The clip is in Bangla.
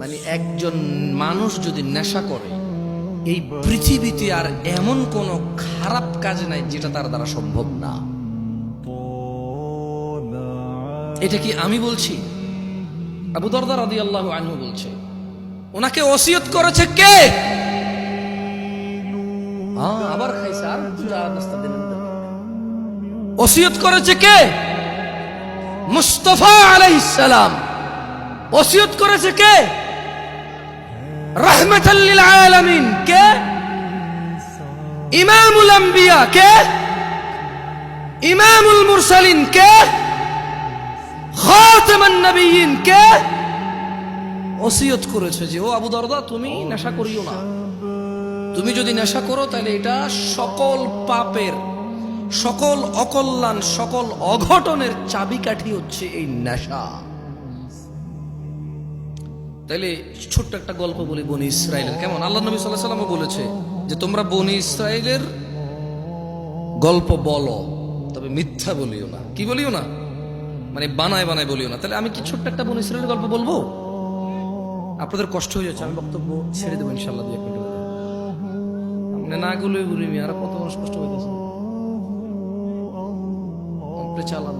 মানে একজন মানুষ যদি নেশা করে, এই পৃথিবীতে আর এমন কোন খারাপ কাজ নাই যেটা তার দ্বারা সম্ভব না। এটা কি আমি বলছি? আবু দরদা রাদিয়াল্লাহু আনহু বলছে, ওনাকে ওসিয়ত করেছে কে? আবার খাইছে, আর যা নাস্তা দিলেন। ওসিয়ত করেছে কে? মুস্তাফা আলাইহিস সালাম। ওসিয়ত করেছে কে? রাহমাতাল লিল আলামিন কে? ইমামুল আম্বিয়া কে? ইমামুল মুরসালিন কে? খাতামান নবিয়্যিন কে? ওসিয়ত করেছে যে ও আবু দরদা, তুমি নেশা করিও না। তুমি যদি নেশা করো তাহলে এটা সকল পাপের, সকল অকল্যাণ, সকল অঘটনের চাবিকাঠি হচ্ছে এই নেশা। তাইলে ছোট্ট একটা গল্প বলি বনি ইসরাইলের। কেমন? আল্লাহ নবী সাল্লাল্লাহু আলাইহি ওয়াসাল্লাম বলেছে যে তোমরা বনি ইসরাইলের গল্প বলো, তবে মিথ্যা বলিও না। কি বলিও না? মানে বানায় বানায় বলিও না। তাহলে আমি কি ছোট্ট একটা বনি ইসরাইলের গল্প বলবো? আপনাদের কষ্ট হয়ে যাচ্ছে, আমি বক্তব্য ছেড়ে দেবো ইনশাআল্লাহ 2-1 মিনিট। আপনি না গুলোই গুলি আর কত মানুষ কষ্ট হইতেছে, চালান।